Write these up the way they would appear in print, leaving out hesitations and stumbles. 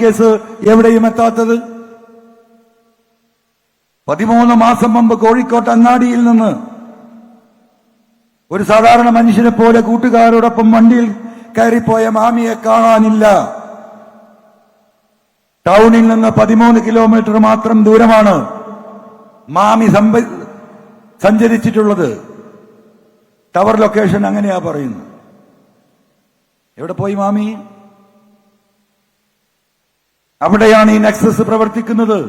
Case എവിടെയും എത്താത്തത്? 13 മാസം മുമ്പ് കോഴിക്കോട്ട് അങ്ങാടിയിൽ നിന്ന് ഒരു സാധാരണ മനുഷ്യനെ പോലെ കൂട്ടുകാരോടൊപ്പം വണ്ടിയിൽ കയറിപ്പോയ മാമിയെ കാണാനില്ല. ടൗണിൽ നിന്ന് 13 കിലോമീറ്റർ മാത്രം ദൂരമാണ് മാമി സഞ്ചരിച്ചിട്ടുള്ളത്. ടവർ ലൊക്കേഷൻ അങ്ങനെയാ പറയുന്നു. എവിടെ പോയി മാമി? അവിടെയാണ് ഈ നെക്സസ് പ്രവർത്തിക്കുന്നത്.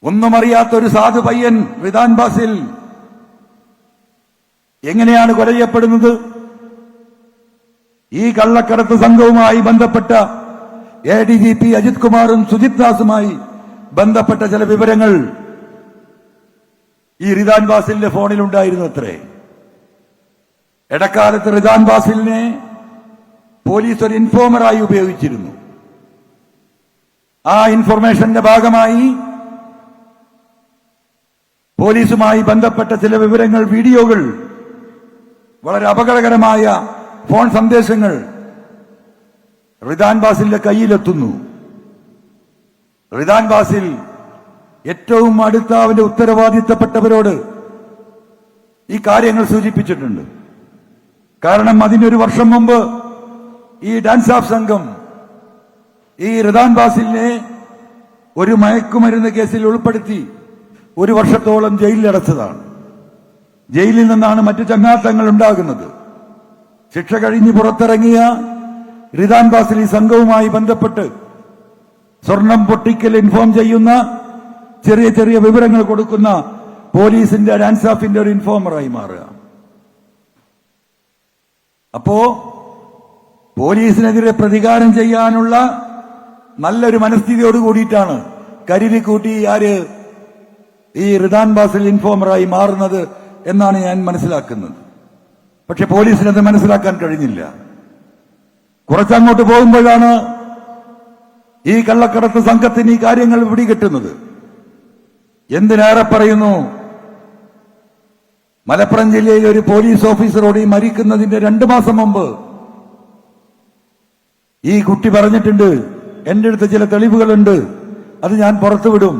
ഒന്നും അറിയാത്ത ഒരു സാധു പയ്യൻ റിദാൻ ബാസിൽ എങ്ങനെയാണ് കൊല ചെയ്യപ്പെടുന്നത്? ഈ കള്ളക്കടത്ത് സംഘവുമായി ബന്ധപ്പെട്ട ADGP അജിത് കുമാറും സുജിത് ദാസുമായി ബന്ധപ്പെട്ട ചില വിവരങ്ങൾ ഈ റിദാൻ ബാസിലിന്റെ ഫോണിലുണ്ടായിരുന്നു അത്രേ. ഇടക്കാലത്ത് റിദാൻ ബാസിലിനെ പോലീസ് ഒരു ഇൻഫോമറായി ഉപയോഗിച്ചിരുന്നു. ആ ഇൻഫർമേഷന്റെ ഭാഗമായി പോലീസുമായി ബന്ധപ്പെട്ട ചില വിവരങ്ങൾ, വീഡിയോകൾ, വളരെ അപകടകരമായ ഫോൺ സന്ദേശങ്ങൾ റിദാൻ ബാസിലിന്റെ കയ്യിലെത്തുന്നു. റിദാൻ ബാസിൽ ഏറ്റവും അടുത്ത അവന്റെ ഉത്തരവാദിത്തപ്പെട്ടവരോട് ഈ കാര്യങ്ങൾ സൂചിപ്പിച്ചിട്ടുണ്ട്. കാരണം അതിനൊരു വർഷം മുമ്പ് ഈ ഡാൻസ് ഓഫ് സംഘം ഈ റിദാൻ ബാസിലിനെ ഒരു മയക്കുമരുന്ന് കേസിൽ ഉൾപ്പെടുത്തി 1 വർഷത്തോളം ജയിലിലടച്ചതാണ്. ജയിലിൽ നിന്നാണ് മറ്റു ചങ്ങാത്തങ്ങൾ ഉണ്ടാകുന്നത്. ശിക്ഷ കഴിഞ്ഞ് പുറത്തിറങ്ങിയ റിദാൻ ബാസിൽ ഈ സംഘവുമായി ബന്ധപ്പെട്ട് സ്വർണം പൊട്ടിക്കൽ ഇൻഫോം ചെയ്യുന്ന, ചെറിയ ചെറിയ വിവരങ്ങൾ കൊടുക്കുന്ന പോലീസിന്റെ ഡാൻസ് ഓഫിന്റെ ഒരു ഇൻഫോമറായി മാറുക. അപ്പോ പോലീസിനെതിരെ പ്രതികാരം ചെയ്യാനുള്ള നല്ലൊരു മനസ്ഥിതിയോട് കൂടിയിട്ടാണ് കരുതിക്കൂട്ടി ഈ റിദാൻ ബാസിൽ ഇൻഫോമറായി മാറുന്നത് എന്നാണ് ഞാൻ മനസ്സിലാക്കുന്നത്. പക്ഷെ പോലീസിനത് മനസ്സിലാക്കാൻ കഴിഞ്ഞില്ല. കുറച്ചങ്ങോട്ട് പോകുമ്പോഴാണ് ഈ കള്ളക്കടത്ത് സംഘത്തിന് ഈ കാര്യങ്ങൾ പിടികിട്ടുന്നത്. എന്തിനേറെ പറയുന്നു, മലപ്പുറം ജില്ലയിൽ ഒരു പോലീസ് ഓഫീസറോട് ഈ മരിക്കുന്നതിന്റെ 2 മാസം മുമ്പ് ഈ കുട്ടി പറഞ്ഞിട്ടുണ്ട്, എന്റെ അടുത്ത് ചില തെളിവുകളുണ്ട്, അത് ഞാൻ പുറത്തുവിടും.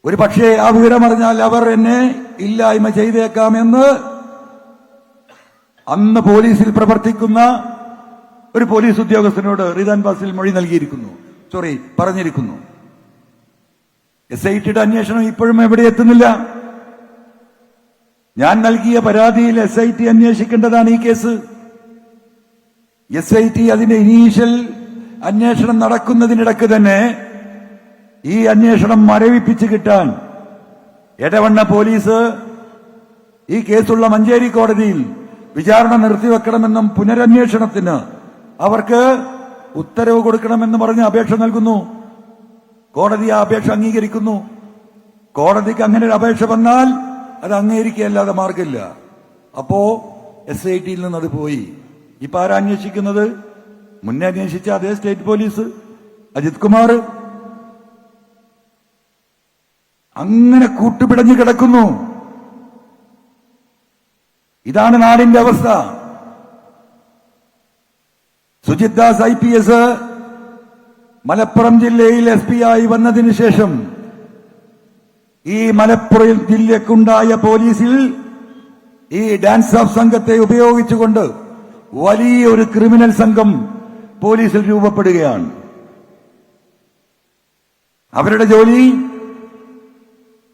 ഒരു പക്ഷേ ആ വിവരം അറിഞ്ഞാൽ അവർ എന്നെ ഇല്ലായ്മ ചെയ്തേക്കാമെന്ന് അന്ന് പോലീസിൽ പ്രവർത്തിക്കുന്ന ഒരു പോലീസ് ഉദ്യോഗസ്ഥനോട് റിദാൻ ബാസിൽ മൊഴി പറഞ്ഞിരിക്കുന്നു. SITയുടെ അന്വേഷണം ഇപ്പോഴും എവിടെ എത്തുന്നില്ല. ഞാൻ നൽകിയ പരാതിയിൽ SIT അന്വേഷിക്കേണ്ടതാണ് ഈ കേസ്. SIT അതിന്റെ ഇനീഷ്യൽ അന്വേഷണം നടക്കുന്നതിനിടയ്ക്ക് തന്നെ ഈ അന്വേഷണം മരവിപ്പിച്ച് കിട്ടാൻ എടവണ്ണ പോലീസ് ഈ കേസുള്ള മഞ്ചേരി കോടതിയിൽ വിചാരണ നിർത്തിവെക്കണമെന്നും പുനരന്വേഷണത്തിന് അവർക്ക് ഉത്തരവ് കൊടുക്കണമെന്ന് പറഞ്ഞ് അപേക്ഷ നൽകുന്നു. കോടതി ആ അപേക്ഷ അംഗീകരിക്കുന്നു. കോടതിക്ക് അങ്ങനെ ഒരു അപേക്ഷ വന്നാൽ അത് അംഗീകരിക്കുകയല്ലാതെ മാർഗമില്ല. അപ്പോ SITയിൽ നിന്ന് അത് പോയി. ഇപ്പൊ ആരാ അന്വേഷിക്കുന്നത്? മുന്നേ അന്വേഷിച്ച അതേ സ്റ്റേറ്റ് പോലീസ് അജിത് കുമാർ. അങ്ങനെ കൂട്ടുപിടഞ്ഞു കിടക്കുന്നു. ഇതാണ് നാടിന്റെ അവസ്ഥ. സുജിത് ദാസ് IPS മലപ്പുറം ജില്ലയിൽ SP ആയി വന്നതിന് ശേഷം ഈ മലപ്പുറം ജില്ലക്കുണ്ടായ പോലീസിൽ ഈ ഡാൻസ് ഓഫ് സംഘത്തെ ഉപയോഗിച്ചുകൊണ്ട് വലിയൊരു ക്രിമിനൽ സംഘം പോലീസിൽ രൂപപ്പെടുകയാണ്. അവരുടെ ജോലി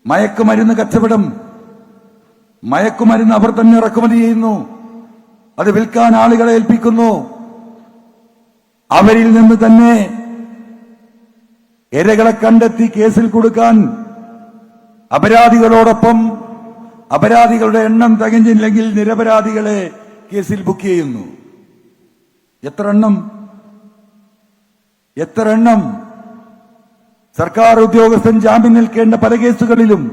മയക്കുമരുന്ന് കച്ചവടം. മയക്കുമരുന്ന് അവർ തന്നെ ഇറക്കുമതി ചെയ്യുന്നു, അത് വിൽക്കാൻ ആളുകളെ ഏൽപ്പിക്കുന്നു. അവരിൽ നിന്ന് തന്നെ ഇരകളെ കണ്ടെത്തി കേസിൽ കൊടുക്കാൻ അപരാധികളോടൊപ്പം അപരാധികളുടെ എണ്ണം തികഞ്ഞില്ലെങ്കിൽ നിരപരാധികളെ കേസിൽ ബുക്ക് ചെയ്യുന്നു. എത്ര എണ്ണം? സർക്കാർ ഉദ്യോഗസ്ഥൻ ജാമ്യം നിൽക്കേണ്ട പല കേസുകളിലും